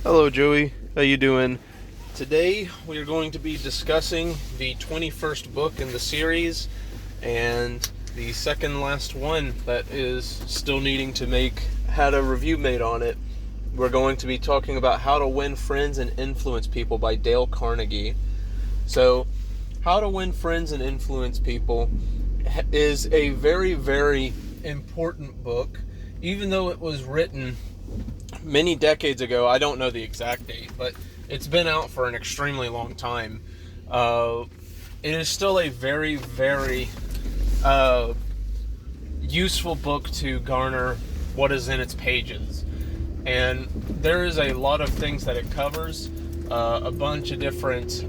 Hello, Joey. How you doing? Today we are going to be discussing the 21st book in the series and the second last one that is still needing to had a review made on it. We're going to be talking about How to Win Friends and Influence People by Dale Carnegie. So, How to Win Friends and Influence People is a very, very important book, even though it was written many decades ago. I don't know the exact date, but it's been out for an extremely long time. It is still a very, very useful book to garner what is in its pages. And there is a lot of things that it covers, a bunch of different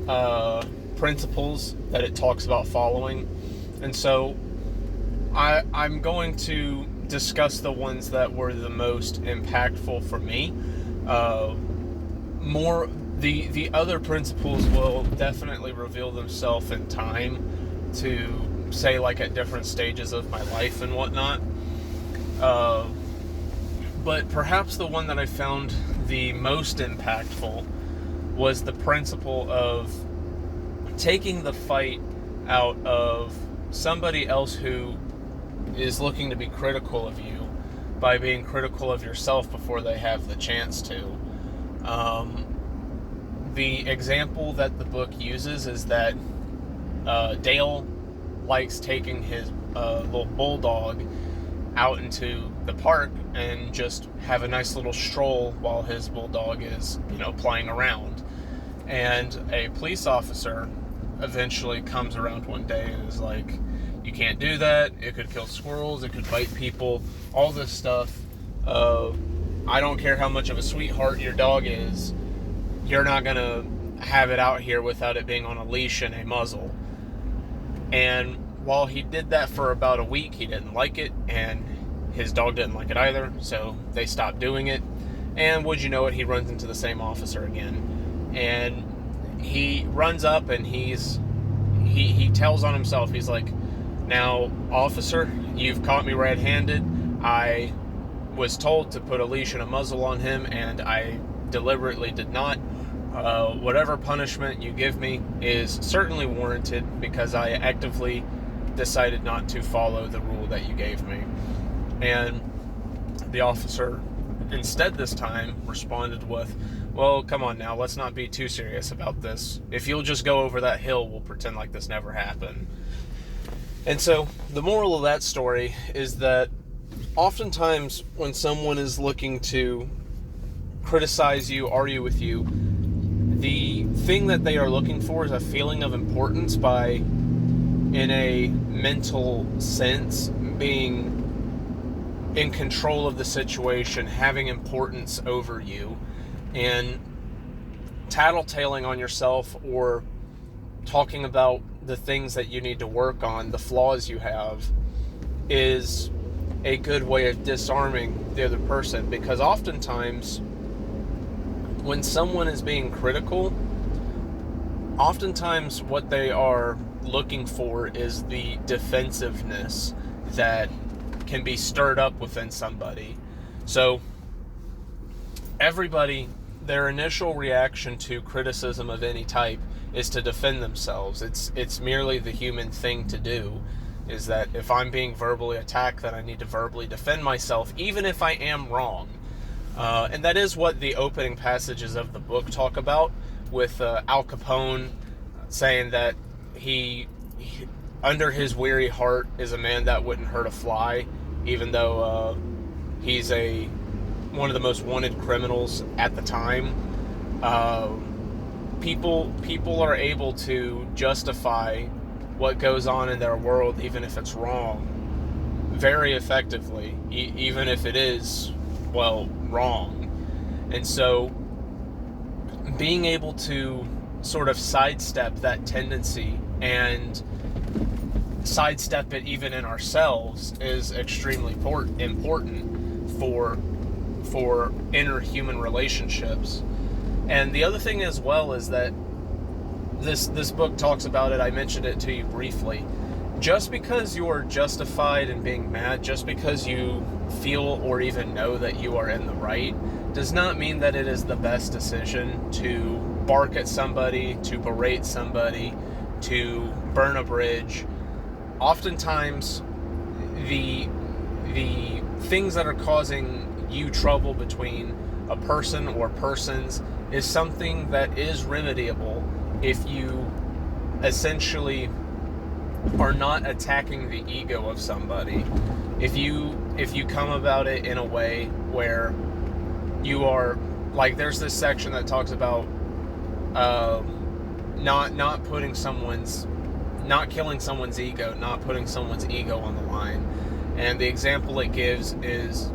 principles that it talks about following. And so I'm going to discuss the ones that were the most impactful for me. The other principles will definitely reveal themselves in time, to say, like, at different stages of my life and whatnot. But perhaps the one that I found the most impactful was the principle of taking the fight out of somebody else who is looking to be critical of you by being critical of yourself before they have the chance to. The example that the book uses is that Dale likes taking his little bulldog out into the park and just have a nice little stroll while his bulldog is, playing around. And a police officer eventually comes around one day and is like, "You can't do that. It could kill squirrels. It could bite people. All this stuff. I don't care how much of a sweetheart your dog is. You're not going to have it out here without it being on a leash and a muzzle." And while he did that for about a week, he didn't like it, and his dog didn't like it either, so they stopped doing it. And would you know it, he runs into the same officer again. And he runs up and he tells on himself. He's like, "Now, officer, you've caught me red-handed. I was told to put a leash and a muzzle on him, and I deliberately did not. Whatever punishment you give me is certainly warranted, because I actively decided not to follow the rule that you gave me." And the officer, instead this time, responded with, "Well, come on now, let's not be too serious about this. If you'll just go over that hill, we'll pretend like this never happened." And so the moral of that story is that oftentimes when someone is looking to criticize you, argue with you, the thing that they are looking for is a feeling of importance by, in a mental sense, being in control of the situation, having importance over you, and tattletaling on yourself or talking about the things that you need to work on, the flaws you have, is a good way of disarming the other person. Because oftentimes when someone is being critical, oftentimes what they are looking for is the defensiveness that can be stirred up within somebody. So everybody, their initial reaction to criticism of any type is to defend themselves. It's merely the human thing to do, is that if I'm being verbally attacked, then I need to verbally defend myself, even if I am wrong. And that is what the opening passages of the book talk about, with Al Capone saying that he under his weary heart is a man that wouldn't hurt a fly, even though he's one of the most wanted criminals at the time. People are able to justify what goes on in their world, even if it's wrong, very effectively, even if it is, wrong. And so being able to sort of sidestep that tendency and sidestep it even in ourselves is extremely important for inner human relationships. And the other thing as well is that this book talks about it, I mentioned it to you briefly, just because you're justified in being mad, just because you feel or even know that you are in the right, does not mean that it is the best decision to bark at somebody, to berate somebody, to burn a bridge. Oftentimes, the things that are causing you trouble between a person or persons is something that is remediable if you essentially are not attacking the ego of somebody. If you come about it in a way where you are, like, there's this section that talks about not putting someone's, not killing someone's ego, not putting someone's ego on the line. And the example it gives is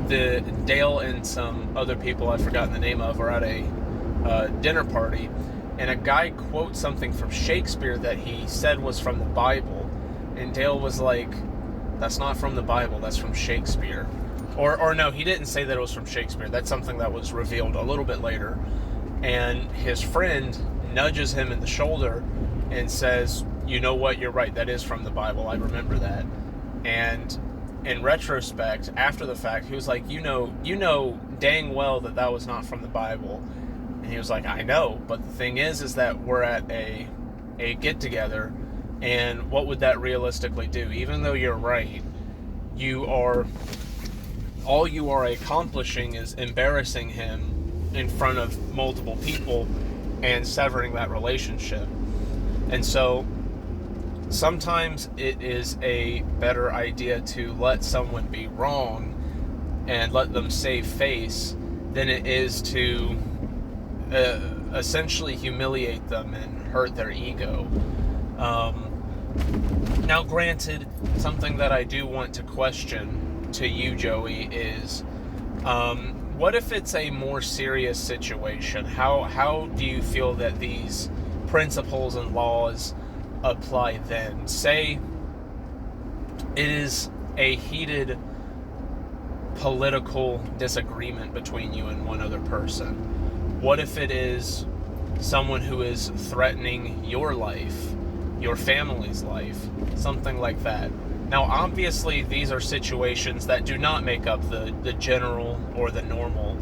the Dale and some other people I've forgotten the name of are at a dinner party, and a guy quotes something from Shakespeare that he said was from the Bible, and Dale was like, that's not from the Bible, that's from Shakespeare. Or no, he didn't say that it was from Shakespeare. That's something that was revealed a little bit later. And his friend nudges him in the shoulder and says, you know what, you're right, that is from the Bible, I remember that. And in retrospect, after the fact, he was like, you know dang well that was not from the Bible. And he was like, I know, but the thing is that we're at a get-together, and what would that realistically do? Even though you're right, all you are accomplishing is embarrassing him in front of multiple people and severing that relationship. And so sometimes it is a better idea to let someone be wrong and let them save face than it is to essentially humiliate them and hurt their ego. Now, granted, something that I do want to question to you, Joey, is what if it's a more serious situation? How do you feel that these principles and laws apply then? Say it is a heated political disagreement between you and one other person. What if it is someone who is threatening your life, your family's life, something like that? Now, obviously, these are situations that do not make up the general or the normal.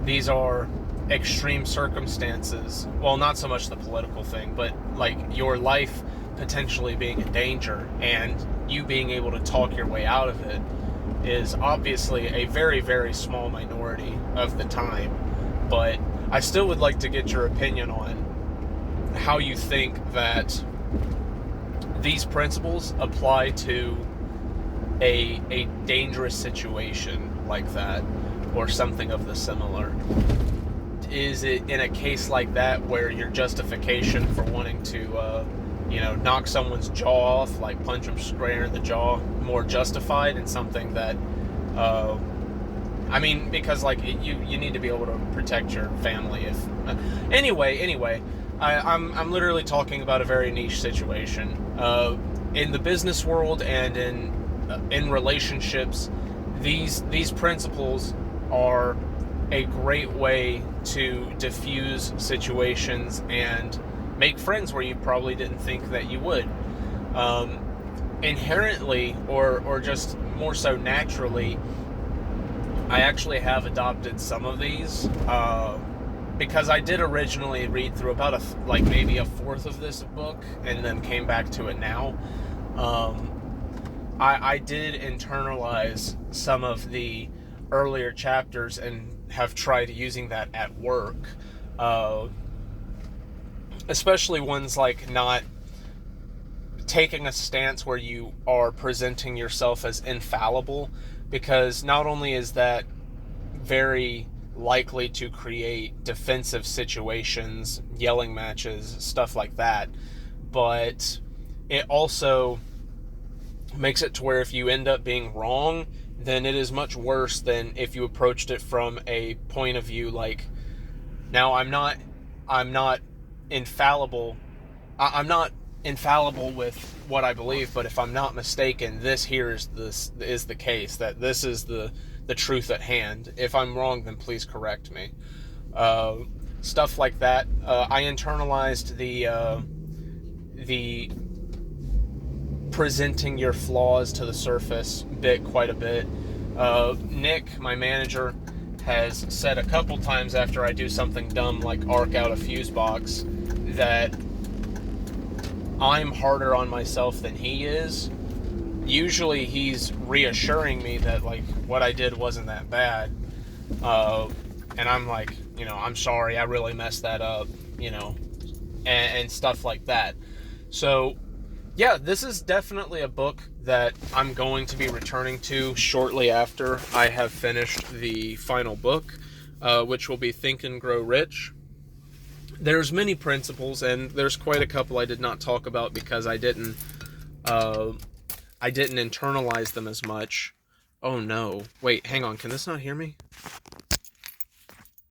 These are extreme circumstances. Well, not so much the political thing, but like your life potentially being in danger and you being able to talk your way out of it is obviously a very, very small minority of the time. But I still would like to get your opinion on how you think that these principles apply to a dangerous situation like that, or something of the similar. Is it in a case like that where your justification for wanting to knock someone's jaw off, like punch them square in the jaw, more justified in something that because like you need to be able to protect your family if anyway I'm literally talking about a very niche situation in the business world and in relationships. These principles are a great way to diffuse situations and make friends where you probably didn't think that you would. Inherently, or just more so naturally, I actually have adopted some of these because I did originally read through about maybe a fourth of this book and then came back to it now. I did internalize some of the earlier chapters and have tried using that at work, especially ones like not taking a stance where you are presenting yourself as infallible, because not only is that very likely to create defensive situations, yelling matches, stuff like that, but it also makes it to where if you end up being wrong, then it is much worse than if you approached it from a point of view like, now I'm not infallible. I'm not infallible with what I believe, but if I'm not mistaken, this here is the case, that this is the truth at hand. If I'm wrong, then please correct me. Stuff like that. I internalized the presenting your flaws to the surface quite a bit. Nick, my manager, has said a couple times after I do something dumb like arc out a fuse box that I'm harder on myself than he is. Usually he's reassuring me that like what I did wasn't that bad, and I'm like, I'm sorry, I really messed that up, and stuff like that. So yeah, this is definitely a book that I'm going to be returning to shortly after I have finished the final book, which will be Think and Grow Rich. There's many principles, and there's quite a couple I did not talk about because I didn't internalize them as much. Oh no. Wait, hang on. Can this not hear me?